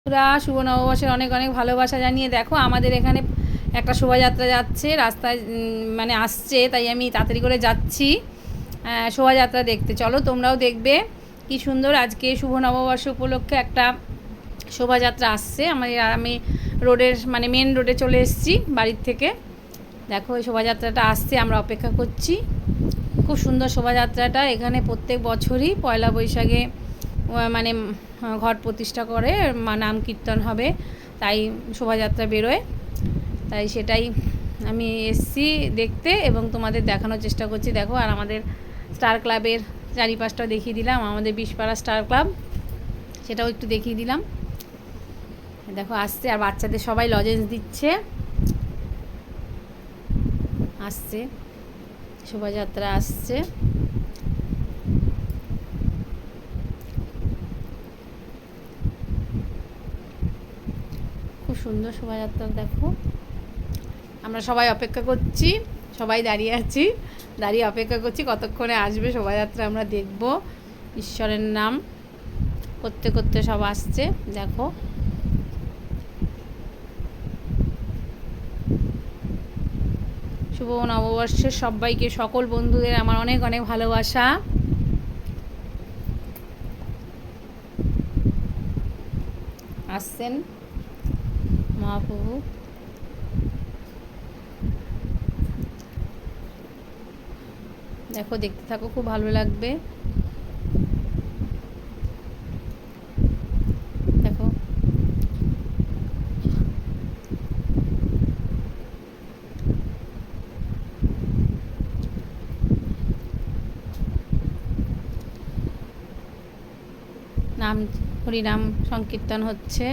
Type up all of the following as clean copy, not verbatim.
শুভ নববর্ষের অনেক অনেক ভালোবাসা জানিয়ে দেখো আমাদের এখানে একটা শোভাযাত্রা যাচ্ছে রাস্তায়, মানে আসছে, তাই আমি তাড়াতাড়ি করে যাচ্ছি শোভাযাত্রা দেখতে। চলো তোমরাও দেখবে কি সুন্দর আজকে শুভ নববর্ষ উপলক্ষে একটা শোভাযাত্রা আসছে। আমি রোডের মানে মেন রোডে চলে এসেছি বাড়ির থেকে। দেখো এই শোভাযাত্রাটা আসছে, আমরা অপেক্ষা করছি। খুব সুন্দর শোভাযাত্রাটা। এখানে প্রত্যেক বছরই পয়লা বৈশাখে মানে ঘট প্রতিষ্ঠা করে, নাম কীর্তন হবে, তাই শোভাযাত্রা বেরোয়। তাই সেটাই আমি এসছি দেখতে এবং তোমাদের দেখানোর চেষ্টা করছি। দেখো, আর আমাদের স্টার ক্লাবের চারিপাশটাও দেখিয়ে দিলাম, আমাদের বিষপাড়া স্টার ক্লাব সেটাও একটু দেখিয়ে দিলাম। দেখো আসছে, আর বাচ্চাদের সবাই লজেন্স দিচ্ছে। আসছে শোভাযাত্রা আসছে। খুব সুন্দর শোভাযাত্রা। দেখো আমরা সবাই অপেক্ষা করছি, সবাই দাঁড়িয়ে আছি, দাঁড়িয়ে অপেক্ষা করছি কতক্ষণে আসবে শোভাযাত্রা, আমরা দেখব। ঈশ্বরের নাম করতে করতে সব আসছে। দেখো শুভ নববর্ষের সবাইকে, সকল বন্ধুদের আমার অনেক অনেক ভালোবাসা। আসছেন মহাপ্রভু। দেখো দেখতে থাকো, খুব ভালো লাগবে। দেখো নাম হরিনাম সংকীর্তন হচ্ছে,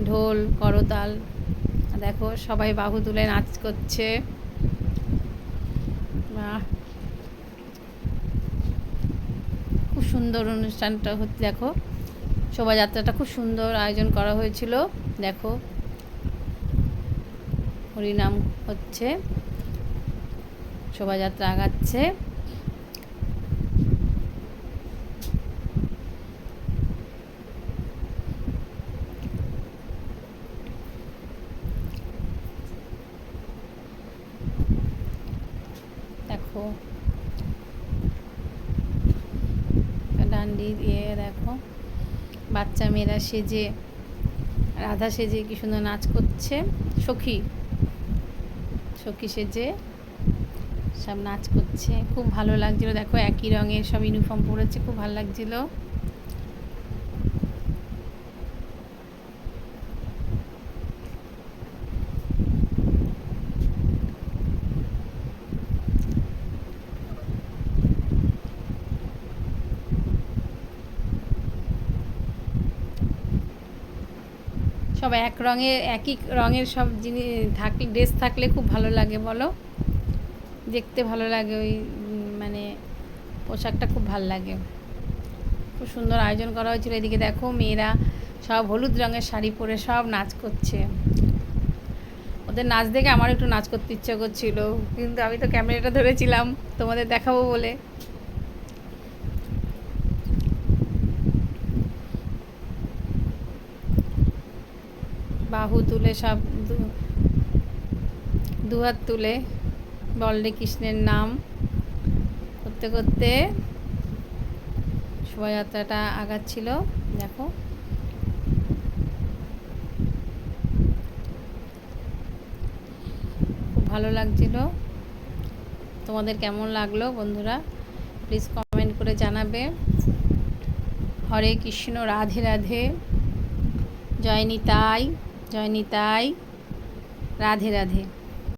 ঢোল করতাল। দেখো সবাই বাহু তুলে নাচ করছে। খুব সুন্দর অনুষ্ঠানটা হচ্ছে। দেখো শোভাযাত্রাটা খুব সুন্দর আয়োজন করা হয়েছিল। দেখো হরিনাম হচ্ছে, শোভাযাত্রা আগাচ্ছে। দেখো ডান্ডি দিয়ে দেখো বাচ্চা মেয়েরা সেজে, রাধা সেজে কি সুন্দর নাচ করছে। সখী সখী সেজে সব নাচ করছে, খুব ভালো লাগছিলো। দেখো একই রঙের সব ইউনিফর্ম পরেছে, খুব ভালো লাগছিলো। সব এক রঙের, একই রঙের সব জিনিস থাকলে, ড্রেস থাকলে খুব ভালো লাগে বলো, দেখতে ভালো লাগে। ওই মানে পোশাকটা খুব ভালো লাগে। খুব সুন্দর আয়োজন করা হয়েছিল। এদিকে দেখো মেয়েরা সব হলুদ রঙের শাড়ি পরে সব নাচ করছে। ওদের নাচ দেখে আমার একটু নাচ করতে ইচ্ছা করছিল, কিন্তু আমি তো ক্যামেরাটা ধরেছিলাম তোমাদের দেখাবো বলে। বাহু তুলে সব দুহাত তুলে বলরে কৃষ্ণের নাম করতে করতে শোভাযাত্রাটা আগাচ্ছিল। দেখো খুব ভালো লাগছিল। তোমাদের কেমন লাগলো বন্ধুরা প্লিজ কমেন্ট করে জানাবে। হরে কৃষ্ণ, রাধে রাধে, জয় নিতাই, জয় নিতাই, রাধে রাধে।